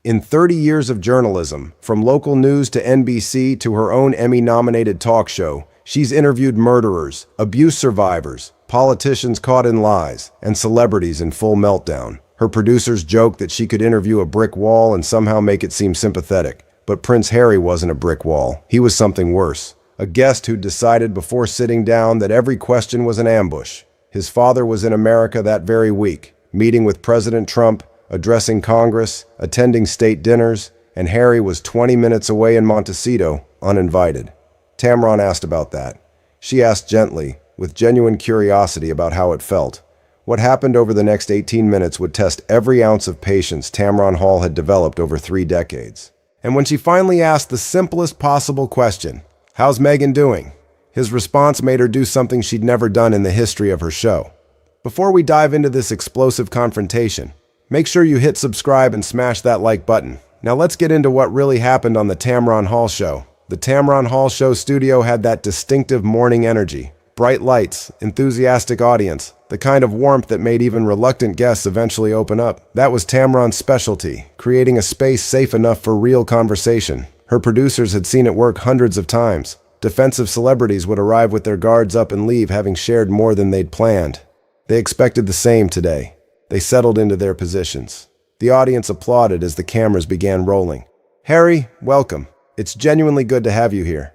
In 30 years of journalism, from local news to NBC to her own Emmy-nominated talk show, she's interviewed murderers, abuse survivors, politicians caught in lies, and celebrities in full meltdown. Her producers joke that she could interview a brick wall and somehow make it seem sympathetic. But Prince Harry wasn't a brick wall. He was something worse. A guest who'd decided before sitting down that every question was an ambush. His father was in America that very week, meeting with President Trump, addressing Congress, attending state dinners, and Harry was 20 minutes away in Montecito, uninvited. Tamron asked about that. She asked gently, with genuine curiosity about how it felt. What happened over the next 18 minutes would test every ounce of patience Tamron Hall had developed over 3 decades. And when she finally asked the simplest possible question, "How's Meghan doing?" his response made her do something she'd never done in the history of her show. Before we dive into this explosive confrontation, make sure you hit subscribe and smash that like button. Now let's get into what really happened on the Tamron Hall show. The Tamron Hall show studio had that distinctive morning energy. Bright lights, enthusiastic audience, the kind of warmth that made even reluctant guests eventually open up. That was Tamron's specialty, creating a space safe enough for real conversation. Her producers had seen it work hundreds of times. Defensive celebrities would arrive with their guards up and leave having shared more than they'd planned. They expected the same today. They settled into their positions. The audience applauded as the cameras began rolling. "Harry, welcome. It's genuinely good to have you here."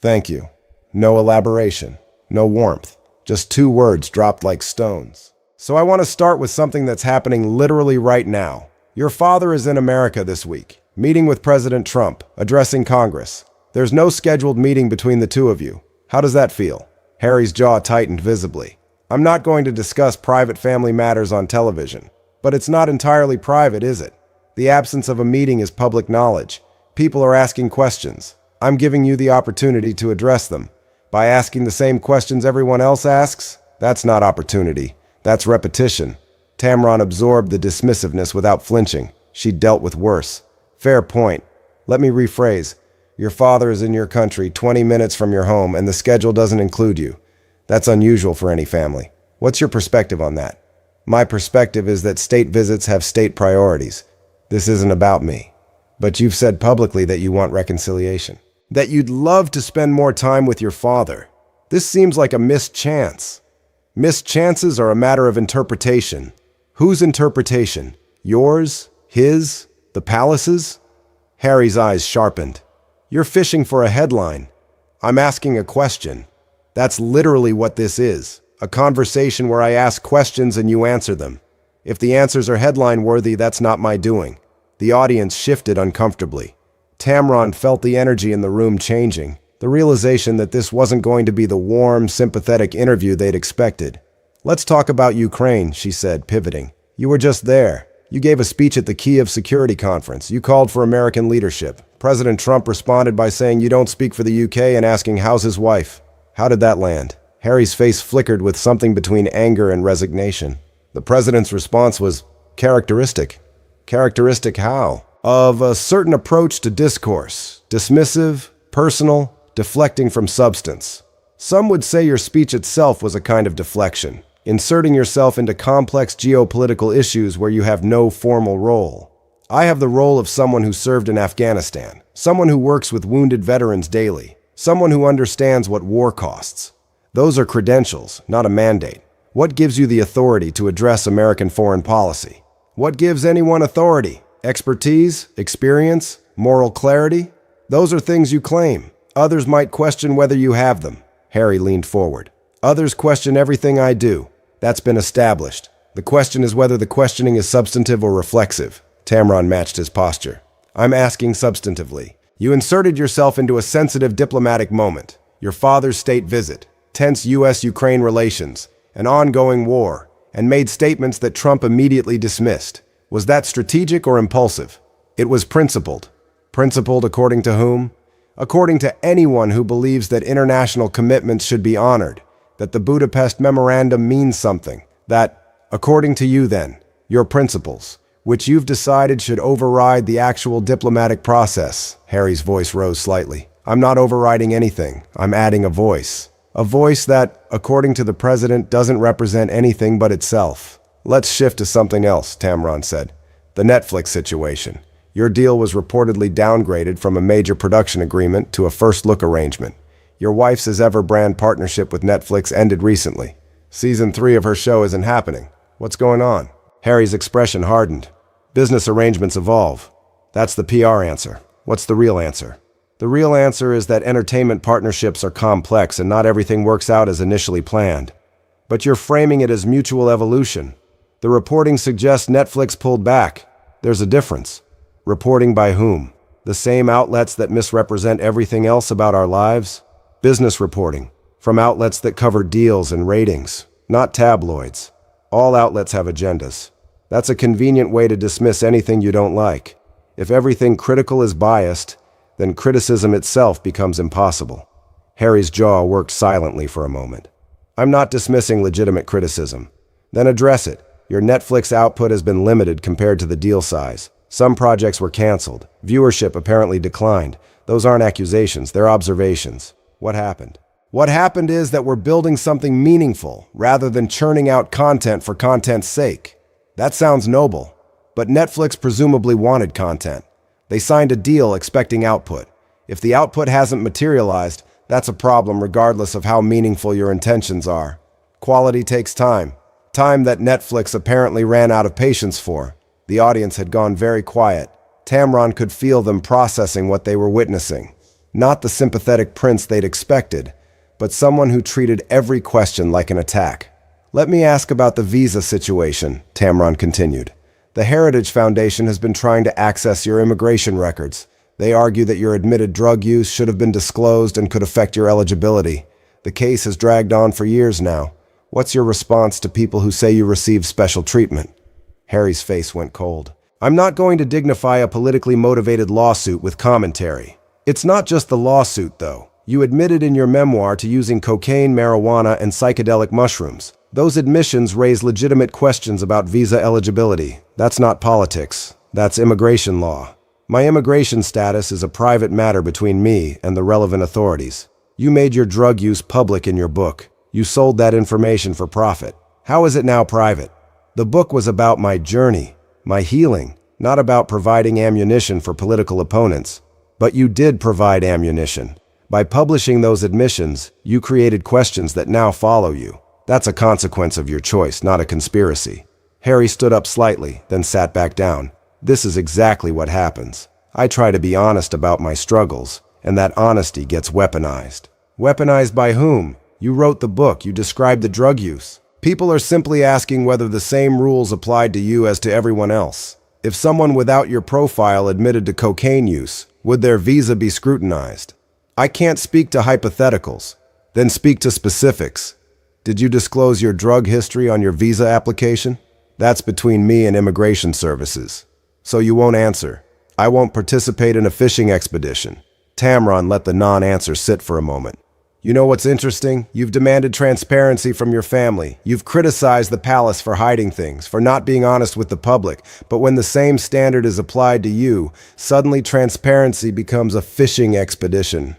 "Thank you." No elaboration. No warmth, just 2 words dropped like stones. "So I want to start with something that's happening literally right now. Your father is in America this week, meeting with President Trump, addressing Congress. There's no scheduled meeting between the two of you. How does that feel?" Harry's jaw tightened visibly. "I'm not going to discuss private family matters on television. But it's not entirely private, is it? The absence of a meeting is public knowledge. People are asking questions. I'm giving you the opportunity to address them. By asking the same questions everyone else asks? That's not opportunity. That's repetition." Tamron absorbed the dismissiveness without flinching. She'd dealt with worse. "Fair point. Let me rephrase. Your father is in your country 20 minutes from your home, and the schedule doesn't include you. That's unusual for any family. What's your perspective on that?" "My perspective is that state visits have state priorities. This isn't about me. But you've said publicly that you want reconciliation. That you'd love to spend more time with your father. This seems like a missed chance." "Missed chances are a matter of interpretation." "Whose interpretation? Yours? His? The palace's?" Harry's eyes sharpened. "You're fishing for a headline. I'm asking a question. That's literally what this is. A conversation where I ask questions and you answer them. If the answers are headline-worthy, that's not my doing." The audience shifted uncomfortably. Tamron felt the energy in the room changing, the realization that this wasn't going to be the warm, sympathetic interview they'd expected. "Let's talk about Ukraine," she said, pivoting. "You were just there. You gave a speech at the Kiev Security Conference. You called for American leadership. President Trump responded by saying you don't speak for the UK and asking how's his wife. How did that land?" Harry's face flickered with something between anger and resignation. The president's response was characteristic. Characteristic how? Of a certain approach to discourse, dismissive, personal, deflecting from substance. Some would say your speech itself was a kind of deflection, inserting yourself into complex geopolitical issues where you have no formal role. I have the role of someone who served in Afghanistan, someone who works with wounded veterans daily, someone who understands what war costs. Those are credentials, not a mandate. What gives you the authority to address American foreign policy? What gives anyone authority? Expertise, experience, moral clarity? Those are things you claim. Others might question whether you have them. Harry leaned forward. Others question everything I do. That's been established. The question is whether the questioning is substantive or reflexive. Tamron matched his posture. I'm asking substantively. You inserted yourself into a sensitive diplomatic moment. Your father's state visit, tense U.S.-Ukraine relations, an ongoing war, and made statements that Trump immediately dismissed. Was that strategic or impulsive? It was principled. Principled according to whom? According to anyone who believes that international commitments should be honored, that the Budapest Memorandum means something, that, according to you then, your principles, which you've decided should override the actual diplomatic process. Harry's voice rose slightly. I'm not overriding anything. I'm adding a voice. A voice that, according to the president, doesn't represent anything but itself. Let's shift to something else, Tamron said. The Netflix situation. Your deal was reportedly downgraded from a major production agreement to a first-look arrangement. Your wife's as-ever-brand partnership with Netflix ended recently. Season 3 of her show isn't happening. What's going on? Harry's expression hardened. Business arrangements evolve. That's the PR answer. What's the real answer? The real answer is that entertainment partnerships are complex and not everything works out as initially planned. But you're framing it as mutual evolution. The reporting suggests Netflix pulled back. There's a difference. Reporting by whom? The same outlets that misrepresent everything else about our lives? Business reporting, from outlets that cover deals and ratings, not tabloids. All outlets have agendas. That's a convenient way to dismiss anything you don't like. If everything critical is biased, then criticism itself becomes impossible. Harry's jaw worked silently for a moment. I'm not dismissing legitimate criticism. Then address it. Your Netflix output has been limited compared to the deal size. Some projects were canceled. Viewership apparently declined. Those aren't accusations, they're observations. What happened? What happened is that we're building something meaningful rather than churning out content for content's sake. That sounds noble, but Netflix presumably wanted content. They signed a deal expecting output. If the output hasn't materialized, that's a problem regardless of how meaningful your intentions are. Quality takes time. Time that Netflix apparently ran out of patience for. The audience had gone very quiet. Tamron could feel them processing what they were witnessing. Not the sympathetic prince they'd expected, but someone who treated every question like an attack. Let me ask about the visa situation, Tamron continued. The Heritage Foundation has been trying to access your immigration records. They argue that your admitted drug use should have been disclosed and could affect your eligibility. The case has dragged on for years now. What's your response to people who say you received special treatment? Harry's face went cold. I'm not going to dignify a politically motivated lawsuit with commentary. It's not just the lawsuit, though. You admitted in your memoir to using cocaine, marijuana, and psychedelic mushrooms. Those admissions raise legitimate questions about visa eligibility. That's not politics. That's immigration law. My immigration status is a private matter between me and the relevant authorities. You made your drug use public in your book. You sold that information for profit. How is it now private? The book was about my journey, my healing, not about providing ammunition for political opponents. But you did provide ammunition. By publishing those admissions, you created questions that now follow you. That's a consequence of your choice, not a conspiracy. Harry stood up slightly, then sat back down. This is exactly what happens. I try to be honest about my struggles, and that honesty gets weaponized. Weaponized by whom? You wrote the book, you described the drug use. People are simply asking whether the same rules applied to you as to everyone else. If someone without your profile admitted to cocaine use, would their visa be scrutinized? I can't speak to hypotheticals. Then speak to specifics. Did you disclose your drug history on your visa application? That's between me and immigration services. So you won't answer. I won't participate in a fishing expedition. Tamron let the non-answer sit for a moment. You know what's interesting? You've demanded transparency from your family. You've criticized the palace for hiding things, for not being honest with the public. But when the same standard is applied to you, suddenly transparency becomes a fishing expedition.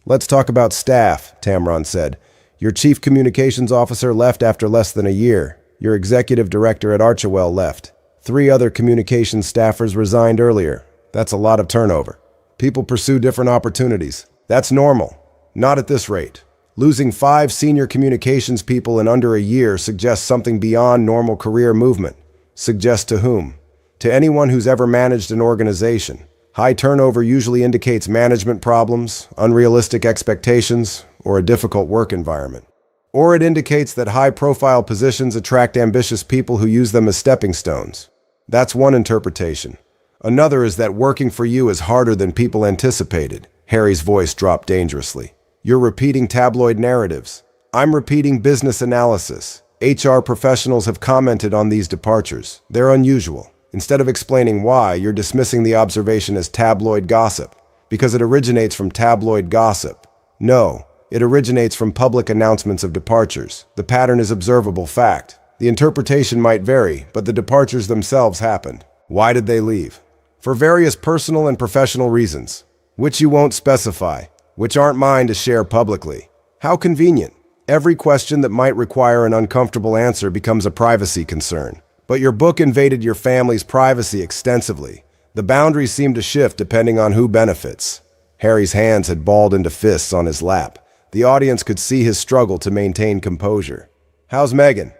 Let's talk about staff, Tamron said. Your chief communications officer left after less than a year. Your executive director at Archewell left. 3 other communications staffers resigned earlier. That's a lot of turnover. People pursue different opportunities. That's normal. Not at this rate. Losing 5 senior communications people in under a year suggests something beyond normal career movement. Suggests to whom? To anyone who's ever managed an organization. High turnover usually indicates management problems, unrealistic expectations, or a difficult work environment. Or it indicates that high-profile positions attract ambitious people who use them as stepping stones. That's one interpretation. Another is that working for you is harder than people anticipated. Harry's voice dropped dangerously. You're repeating tabloid narratives. I'm repeating business analysis. HR professionals have commented on these departures. They're unusual. Instead of explaining why, you're dismissing the observation as tabloid gossip, because it originates from tabloid gossip. No, it originates from public announcements of departures. The pattern is observable fact. The interpretation might vary, but the departures themselves happened. Why did they leave? For various personal and professional reasons, which you won't specify, which aren't mine to share publicly. How convenient. Every question that might require an uncomfortable answer becomes a privacy concern. But your book invaded your family's privacy extensively. The boundaries seem to shift depending on who benefits. Harry's hands had balled into fists on his lap. The audience could see his struggle to maintain composure. "How's Meghan?"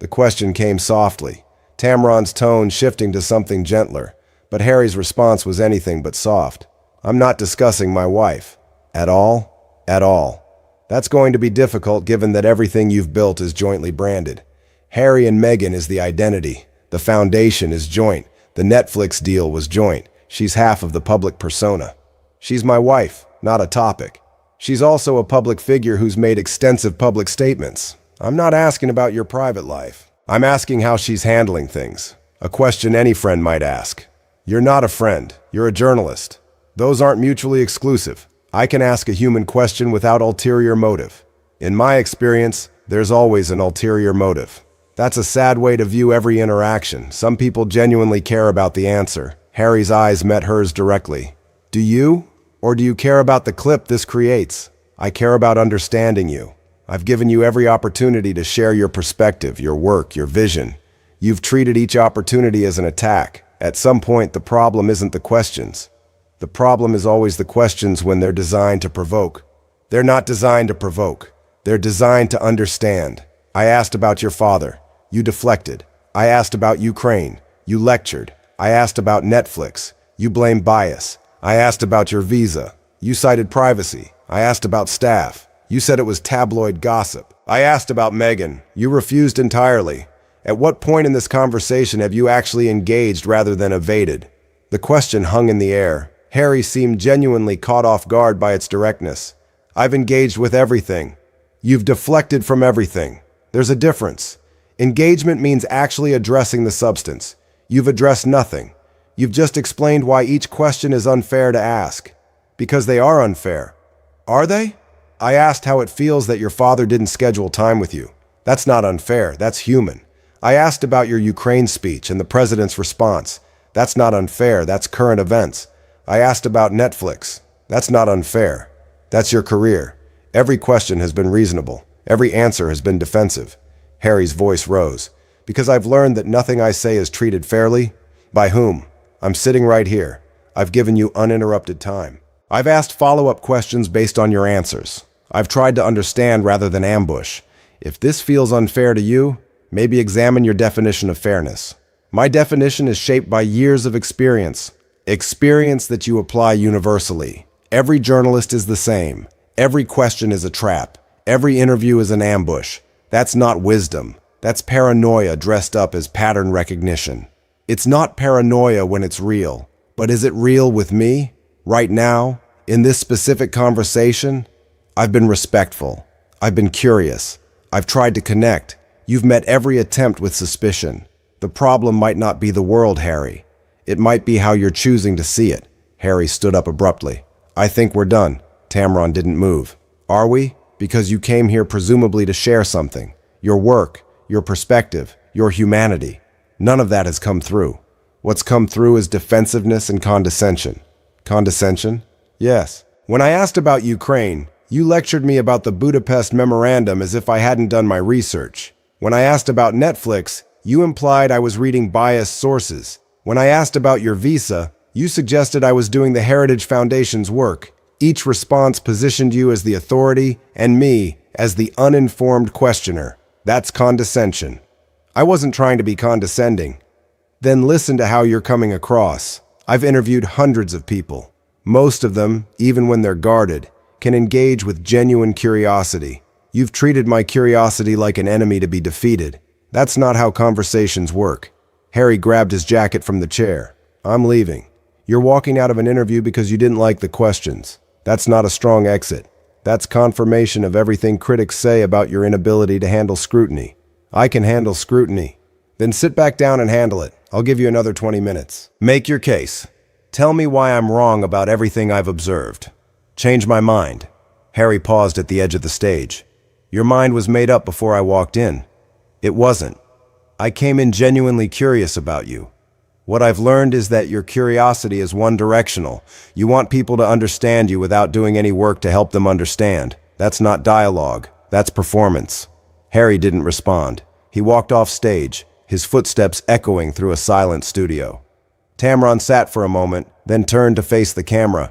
The question came softly, Tamron's tone shifting to something gentler, but Harry's response was anything but soft. "I'm not discussing my wife. At all? At all. That's going to be difficult given that everything you've built is jointly branded. Harry and Meghan is the identity. The foundation is joint. The Netflix deal was joint. She's half of the public persona. She's my wife, not a topic. She's also a public figure who's made extensive public statements. I'm not asking about your private life. I'm asking how she's handling things. A question any friend might ask. You're not a friend. You're a journalist. Those aren't mutually exclusive. I can ask a human question without ulterior motive. In my experience, there's always an ulterior motive. That's a sad way to view every interaction. Some people genuinely care about the answer. Harry's eyes met hers directly. Do you? Or do you care about the clip this creates? I care about understanding you. I've given you every opportunity to share your perspective, your work, your vision. You've treated each opportunity as an attack. At some point, the problem isn't the questions. The problem is always the questions when they're designed to provoke. They're not designed to provoke. They're designed to understand. I asked about your father. You deflected. I asked about Ukraine. You lectured. I asked about Netflix. You blamed bias. I asked about your visa. You cited privacy. I asked about staff. You said it was tabloid gossip. I asked about Meghan. You refused entirely. At what point in this conversation have you actually engaged rather than evaded? The question hung in the air. Harry seemed genuinely caught off guard by its directness. I've engaged with everything. You've deflected from everything. There's a difference. Engagement means actually addressing the substance. You've addressed nothing. You've just explained why each question is unfair to ask. Because they are unfair. Are they? I asked how it feels that your father didn't schedule time with you. That's not unfair. That's human. I asked about your Ukraine speech and the president's response. That's not unfair. That's current events. I asked about Netflix. That's not unfair. That's your career. Every question has been reasonable. Every answer has been defensive. Harry's voice rose. Because I've learned that nothing I say is treated fairly. By whom? I'm sitting right here. I've given you uninterrupted time. I've asked follow-up questions based on your answers. I've tried to understand rather than ambush. If this feels unfair to you, maybe examine your definition of fairness. My definition is shaped by years of experience. Experience that you apply universally. Every journalist is the same. Every question is a trap. Every interview is an ambush. That's not wisdom. That's paranoia dressed up as pattern recognition. It's not paranoia when it's real. But is it real with me? Right now? In this specific conversation? I've been respectful. I've been curious. I've tried to connect. You've met every attempt with suspicion. The problem might not be the world, Harry. It might be how you're choosing to see it. Harry stood up abruptly. I think we're done. Tamron didn't move. Are we? Because you came here presumably to share something. Your work, your perspective, your humanity. None of that has come through. What's come through is defensiveness and condescension. Condescension? Yes. When I asked about Ukraine, you lectured me about the Budapest Memorandum as if I hadn't done my research. When I asked about Netflix, you implied I was reading biased sources. When I asked about your visa, you suggested I was doing the Heritage Foundation's work. Each response positioned you as the authority and me as the uninformed questioner. That's condescension. I wasn't trying to be condescending. Then listen to how you're coming across. I've interviewed hundreds of people. Most of them, even when they're guarded, can engage with genuine curiosity. You've treated my curiosity like an enemy to be defeated. That's not how conversations work. Harry grabbed his jacket from the chair. I'm leaving. You're walking out of an interview because you didn't like the questions. That's not a strong exit. That's confirmation of everything critics say about your inability to handle scrutiny. I can handle scrutiny. Then sit back down and handle it. I'll give you another 20 minutes. Make your case. Tell me why I'm wrong about everything I've observed. Change my mind. Harry paused at the edge of the stage. Your mind was made up before I walked in. It wasn't. I came in genuinely curious about you. What I've learned is that your curiosity is one-directional. You want people to understand you without doing any work to help them understand. That's not dialogue. That's performance. Harry didn't respond. He walked off stage, his footsteps echoing through a silent studio. Tamron sat for a moment, then turned to face the camera.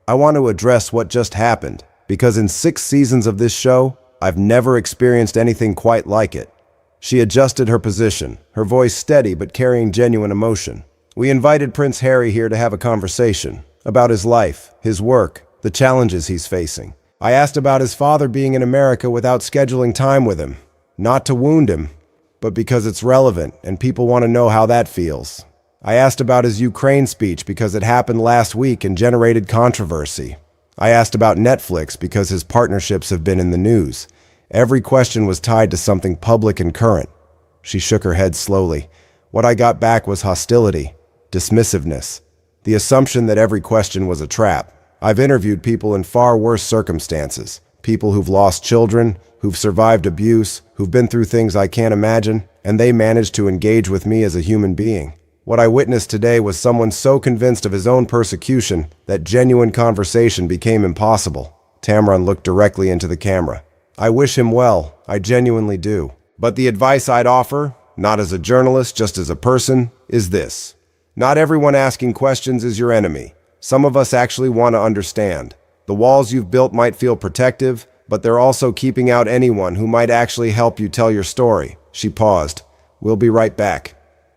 I want to address what just happened, because in 6 seasons of this show, I've never experienced anything quite like it. She adjusted her position, her voice steady but carrying genuine emotion. We invited Prince Harry here to have a conversation about his life, his work, the challenges he's facing. I asked about his father being in America without scheduling time with him, not to wound him, but because it's relevant and people want to know how that feels. I asked about his Ukraine speech because it happened last week and generated controversy. I asked about Netflix because his partnerships have been in the news. Every question was tied to something public and current. She shook her head slowly. What I got back was hostility, dismissiveness, the assumption that every question was a trap. I've interviewed people in far worse circumstances, people who've lost children, who've survived abuse, who've been through things I can't imagine, and they managed to engage with me as a human being. What I witnessed today was someone so convinced of his own persecution that genuine conversation became impossible. Tamron looked directly into the camera. I wish him well, I genuinely do. But the advice I'd offer, not as a journalist, just as a person, is this. Not everyone asking questions is your enemy. Some of us actually want to understand. The walls you've built might feel protective, but they're also keeping out anyone who might actually help you tell your story. She paused. We'll be right back.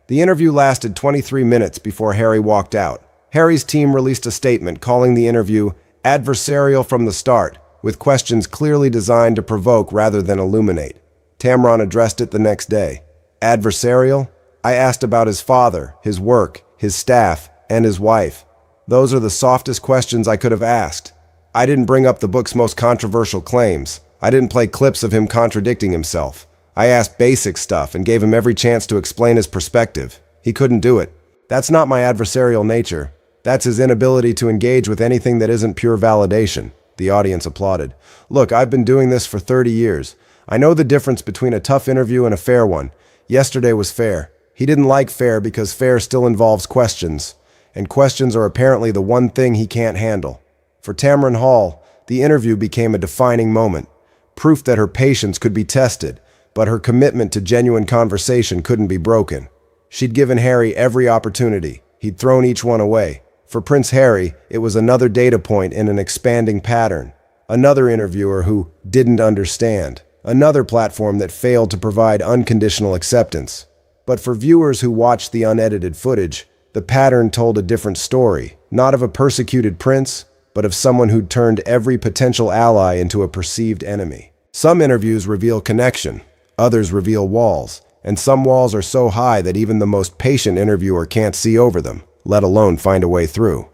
The interview lasted 23 minutes before Harry walked out. Harry's team released a statement calling the interview adversarial from the start, with questions clearly designed to provoke rather than illuminate. Tamron addressed it the next day. Adversarial? I asked about his father, his work, his staff, and his wife. Those are the softest questions I could have asked. I didn't bring up the book's most controversial claims. I didn't play clips of him contradicting himself. I asked basic stuff and gave him every chance to explain his perspective. He couldn't do it. That's not my adversarial nature. That's his inability to engage with anything that isn't pure validation. The audience applauded. Look, I've been doing this for 30 years. I know the difference between a tough interview and a fair one. Yesterday was fair. He didn't like fair because fair still involves questions. And questions are apparently the one thing he can't handle. For Tamron Hall, the interview became a defining moment. Proof that her patience could be tested, but her commitment to genuine conversation couldn't be broken. She'd given Harry every opportunity. He'd thrown each one away. For Prince Harry, it was another data point in an expanding pattern. Another interviewer who didn't understand. Another platform that failed to provide unconditional acceptance. But for viewers who watched the unedited footage, the pattern told a different story, not of a persecuted prince, but of someone who'd turned every potential ally into a perceived enemy. Some interviews reveal connection. Others reveal walls, and some walls are so high that even the most patient interviewer can't see over them, let alone find a way through.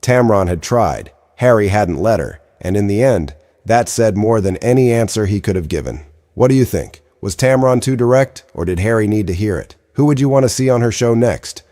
Tamron had tried, Harry hadn't let her, and in the end, that said more than any answer he could have given. What do you think? Was Tamron too direct, or did Harry need to hear it? Who would you want to see on her show next?